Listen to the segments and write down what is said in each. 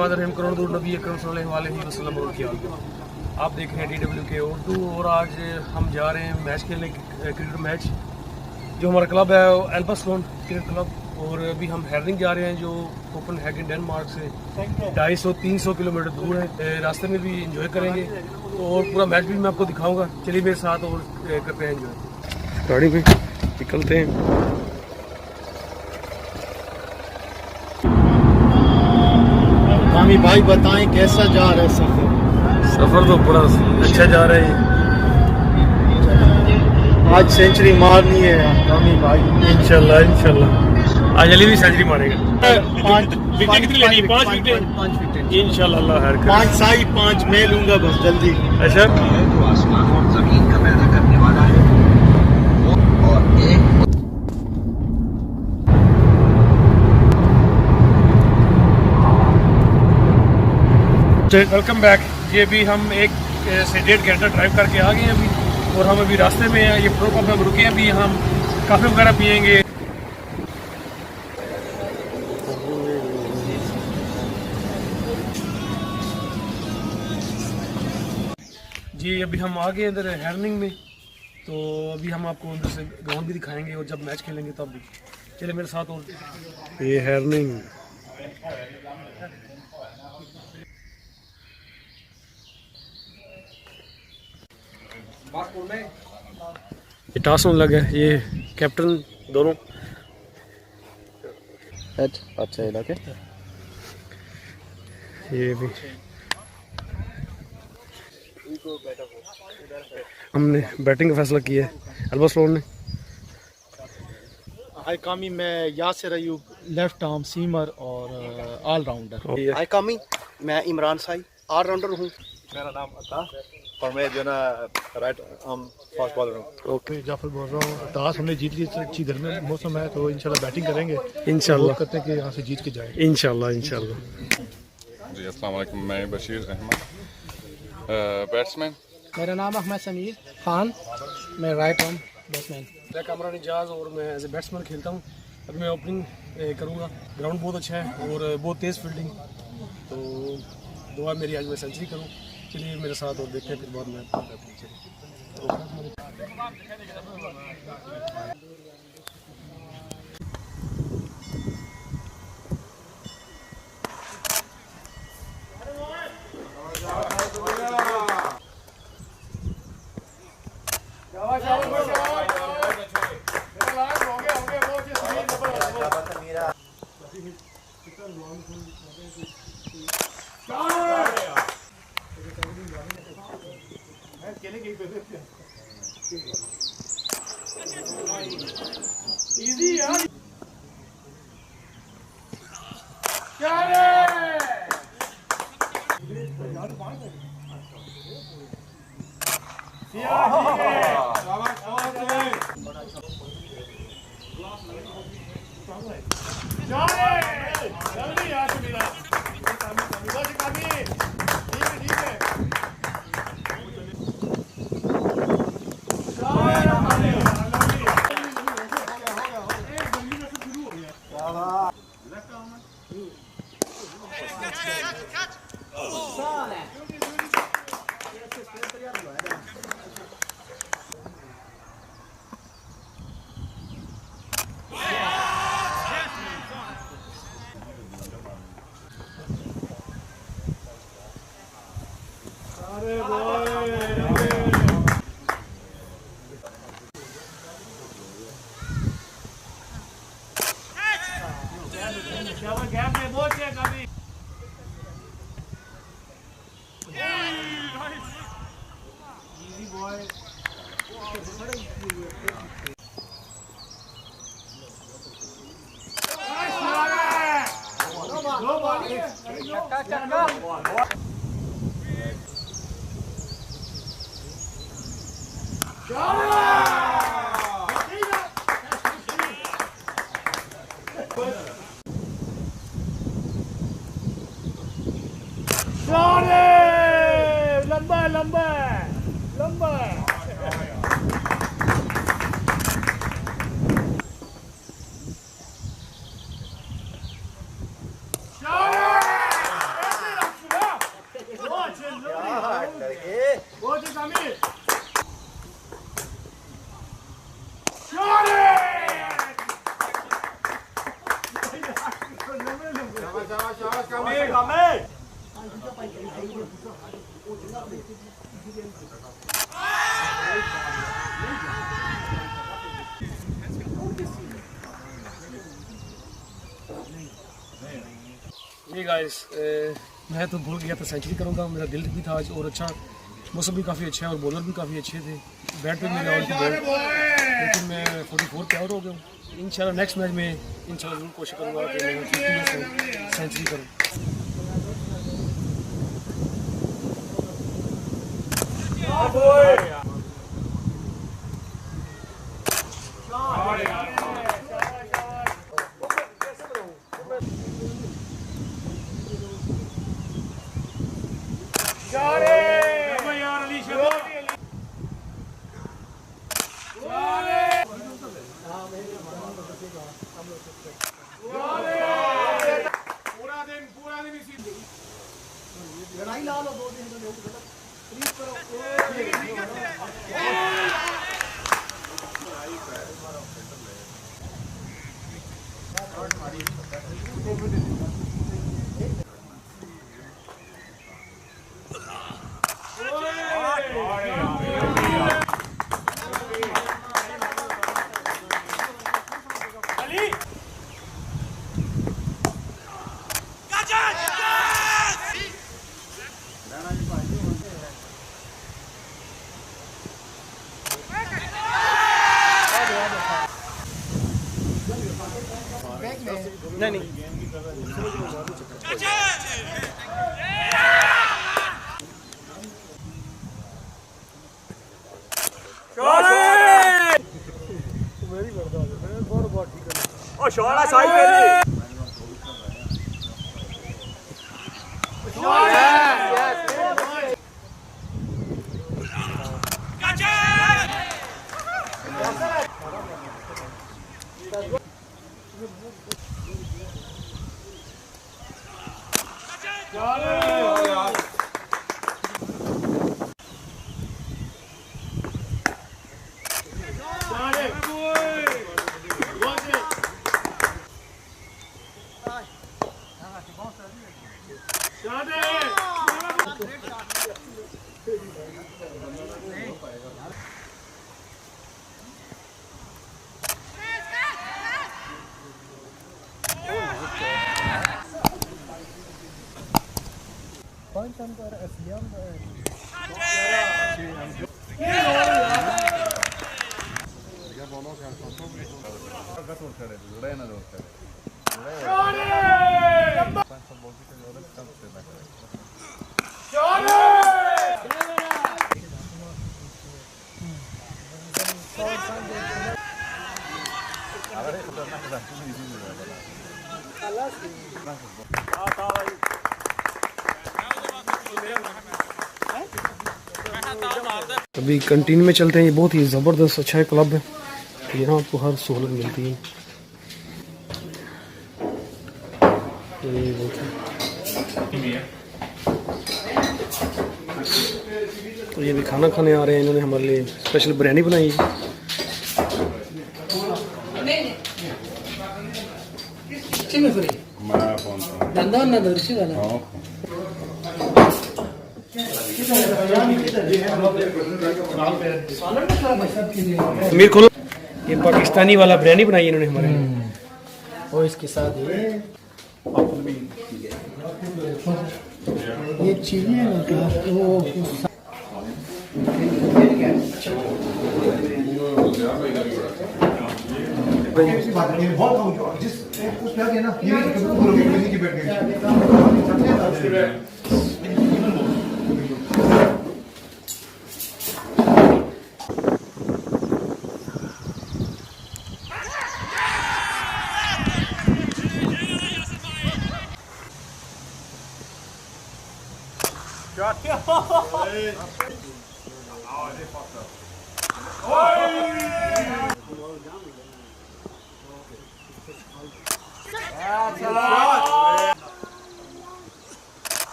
बिस्मिल्लाहिर्रहमानिर्रहीम करोड़ दूर नबी अकरम सल्लल्लाहु अलैहि वसल्लम और की आप देख रहे हैं DW के उर्दू। और आज हम जा रहे हैं मैच खेलने, क्रिकेट मैच। जो हमारा क्लब है albertslund क्रिकेट क्लब, और अभी हम हार्निंग जा रहे हैं जो कोपेनहेगन डेनमार्क से 250-300 किलोमीटर दूर है। रास्ते में भी इंजॉय करेंगे और पूरा मैच भी मैं आपको दिखाऊंगा। चलिए मेरे साथ और करते हैं इंजॉय। गाड़ी में निकलते हैं। कामी भाई बताएं कैसा जा रहा है सफर? सफ़र तो बड़ा अच्छा जा रहा है। आज सेंचुरी मारनी है कामी भाई। इंशाल्लाह आज अली भी सेंचुरी मारेगा। 5 विकेट कितनी लेनी? 5 विकेट इंशाल्लाह। हर 5 साई 5 मैं लूंगा बस जल्दी। अच्छा, तो आसमान और जमीन का पैदा करने वाला है और एक वेलकम बैक। ये भी हम 1 से 1.5 घंटा ड्राइव करके आ गए हैं अभी, और हम अभी रास्ते में हैं। ये पेट्रोल पंप में रुके हैं। अभी हम काफ़ी वगैरह पियेंगे। जी अभी हम आ गए इधर हार्निंग में, तो अभी हम आपको अंदर से ग्राउंड भी दिखाएंगे और जब मैच खेलेंगे तब भी। चलिए मेरे साथ। और ये हार्निंग ये टॉस होने लगा है। ये कैप्टन दोनों अच्छा इलाके ये भी हमने बैटिंग का फैसला किया है albertslund ने। हाय कामी, मैं Yasir Ayub, left arm seamer और ऑलराउंडर। हाय कामी, मैं इमरान साई, ऑलराउंडर हूँ। मेरा नाम अता और मैं जो ना राइट आर्म फास्ट बॉलर हूँ। ओके, जाफर बोल रहा हूँ। टॉस हमने जीत ली, अच्छी गर्मी मौसम है तो इंशाल्लाह बैटिंग करेंगे। इंशाल्लाह करते हैं कि यहाँ से जीत के जाए। इंशाल्लाह। जी अस्सलाम वालेकुम, मैं बशीर अहमद, बैट्समैन। मेरा नाम अहमद समीर खान, मैं राइट आर्म बैट्समैन। मैं कमरान इजाज और मैं एज ए बैट्समैन खेलता हूँ। अभी मैं ओपनिंग करूँगा। ग्राउंड बहुत अच्छा है और बहुत तेज़ फील्डिंग, तो दुआ मेरी आज मैं सेंचुरी करूँ। चलिए मेरे साथ और देखते हैं, फिर बाद में लंबा लंबा लंबा। ये गाइस मैं तो भूल गया था सेंचुरी करूँगा, मेरा दिल भी था आज, और अच्छा मौसम भी काफ़ी अच्छा है और बॉलर भी काफ़ी अच्छे थे। बैट पे मेरे आउट बॉल, लेकिन मैं 44 पे आउट हो गया हूँ। इंशाल्लाह नेक्स्ट मैच में इंशाल्लाह जरूर कोशिश करूँगा कि मैं 50 में से सेंचुरी करूँ। नहीं नहीं अभी कंटीन में चलते हैं। ये बहुत ही ज़बरदस्त अच्छा है क्लब है, यहाँ आपको हर सहूलत मिलती है। ये तो ये भी खाना खाने आ रहे हैं, इन्होंने हमारे लिए स्पेशल बिरयानी बनाई है। मेरे को ये पाकिस्तानी वाला बिरयानी बनाई है इन्होंने हमारे लिए। और इसके साथ ये चीज़ें हैं ना क्या वो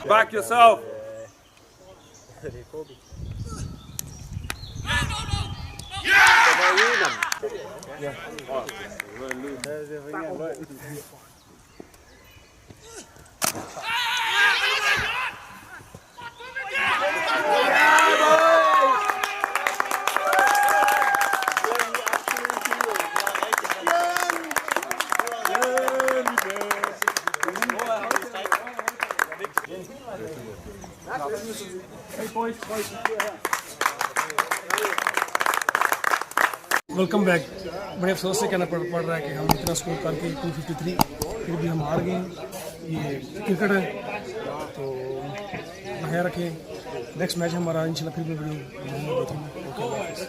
Back yourself. Welcome back. बड़े अफसोस से कहना पड़ रहा है कि हम इतना स्कोर करके 253 फिर भी हम हार गए। ये क्रिकेट है तो ख्याल रखें। नेक्स्ट मैच हमारा इंशाल्लाह फिर भी वीडियो देखेंगे। ओके।